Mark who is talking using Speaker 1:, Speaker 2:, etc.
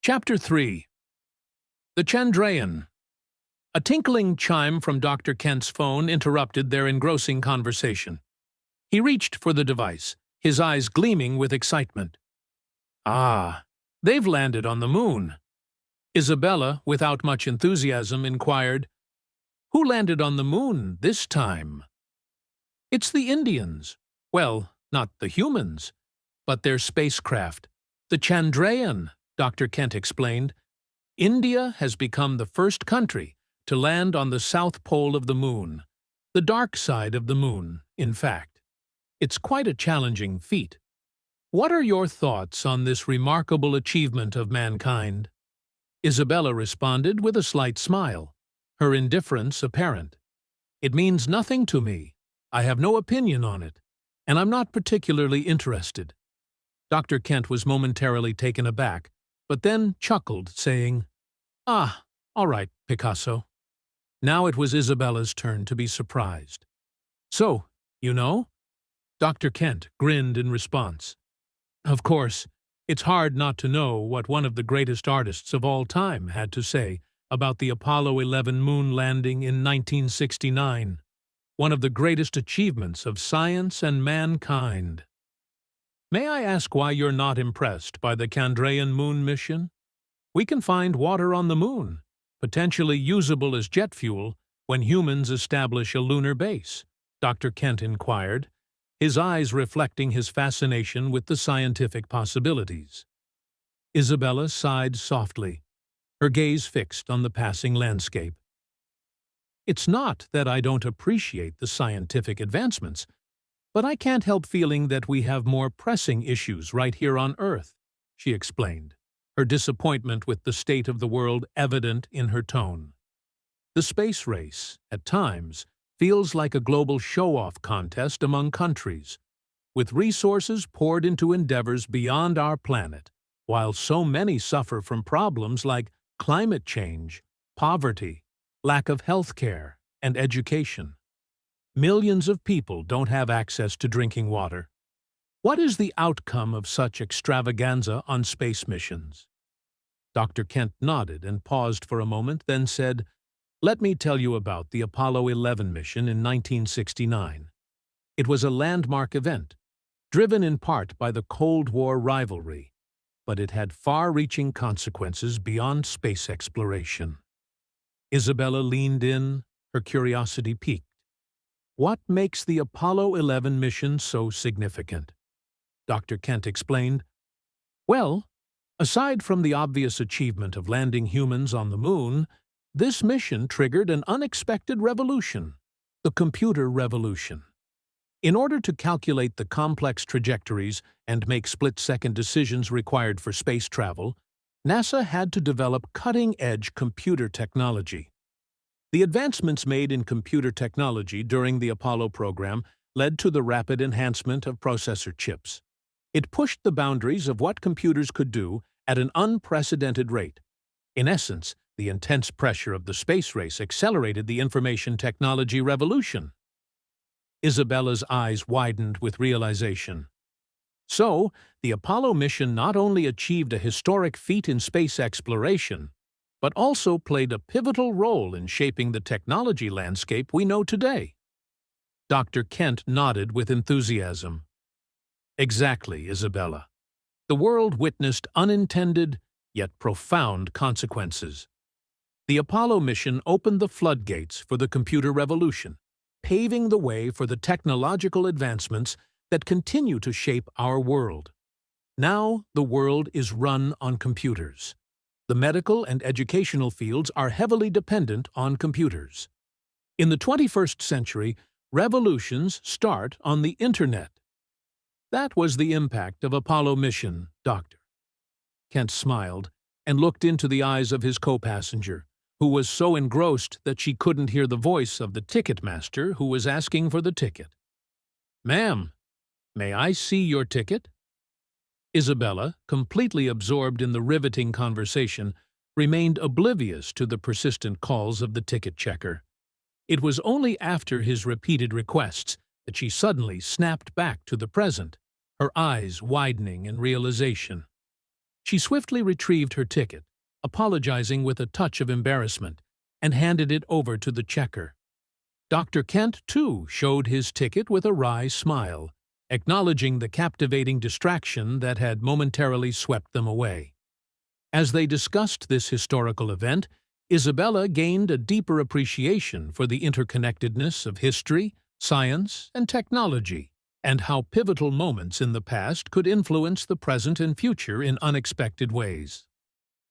Speaker 1: Chapter 3. The Chandrayan. A tinkling chime from Dr. Kent's phone interrupted their engrossing conversation. He reached for the device, his eyes gleaming with excitement. Ah, they've landed on the moon. Isabella, without much enthusiasm, inquired, "Who landed on the moon this time?" "It's the Indians. Well, not the humans, but their spacecraft. The Chandrayan," Dr. Kent explained. "India has become the first country to land on the south pole of the moon, the dark side of the moon, in fact. It's quite a challenging feat. What are your thoughts on this remarkable achievement of mankind?" Isabella responded with a slight smile, her indifference apparent. "It means nothing to me. I have no opinion on it, and I'm not particularly interested." Dr. Kent was momentarily taken aback, but then chuckled, saying, "Ah, all right, Picasso." Now it was Isabella's turn to be surprised. "So, you know?" Dr. Kent grinned in response. "Of course, it's hard not to know what one of the greatest artists of all time had to say about the Apollo 11 moon landing in 1969, one of the greatest achievements of science and mankind. May I ask why you're not impressed by the Chandrayan moon mission? We can find water on the moon, potentially usable as jet fuel, when humans establish a lunar base," Dr. Kent inquired, his eyes reflecting his fascination with the scientific possibilities. Isabella sighed softly, her gaze fixed on the passing landscape. "It's not that I don't appreciate the scientific advancements, but I can't help feeling that we have more pressing issues right here on Earth," she explained, her disappointment with the state of the world evident in her tone. "The space race, at times, feels like a global show-off contest among countries, with resources poured into endeavors beyond our planet, while so many suffer from problems like climate change, poverty, lack of health care, and education. Millions of people don't have access to drinking water. What is the outcome of such extravaganza on space missions?" Dr. Kent nodded and paused for a moment, then said, "Let me tell you about the Apollo 11 mission in 1969. It was a landmark event, driven in part by the Cold War rivalry, but it had far-reaching consequences beyond space exploration." Isabella leaned in, her curiosity piqued. "What makes the Apollo 11 mission so significant?" Dr. Kent explained. "Well, aside from the obvious achievement of landing humans on the moon, this mission triggered an unexpected revolution, the computer revolution. In order to calculate the complex trajectories and make split-second decisions required for space travel, NASA had to develop cutting-edge computer technology. The advancements made in computer technology during the Apollo program led to the rapid enhancement of processor chips. It pushed the boundaries of what computers could do at an unprecedented rate. In essence, the intense pressure of the space race accelerated the information technology revolution." Isabella's eyes widened with realization. So, the Apollo mission not only achieved a historic feat in space exploration, but also played a pivotal role in shaping the technology landscape we know today. Dr. Kent nodded with enthusiasm. "Exactly, Isabella. The world witnessed unintended, yet profound consequences. The Apollo mission opened the floodgates for the computer revolution, paving the way for the technological advancements that continue to shape our world. Now the world is run on computers. The medical and educational fields are heavily dependent on computers. In the 21st century, revolutions start on the Internet." "That was the impact of Apollo mission, Doctor." Kent smiled and looked into the eyes of his co-passenger, who was so engrossed that she couldn't hear the voice of the ticket master who was asking for the ticket. "Ma'am, may I see your ticket?" Isabella, completely absorbed in the riveting conversation, remained oblivious to the persistent calls of the ticket checker. It was only after his repeated requests that she suddenly snapped back to the present, her eyes widening in realization. She swiftly retrieved her ticket, apologizing with a touch of embarrassment, and handed it over to the checker. Dr. Kent, too, showed his ticket with a wry smile, acknowledging the captivating distraction that had momentarily swept them away. As they discussed this historical event, Isabella gained a deeper appreciation for the interconnectedness of history, science, and technology, and how pivotal moments in the past could influence the present and future in unexpected ways.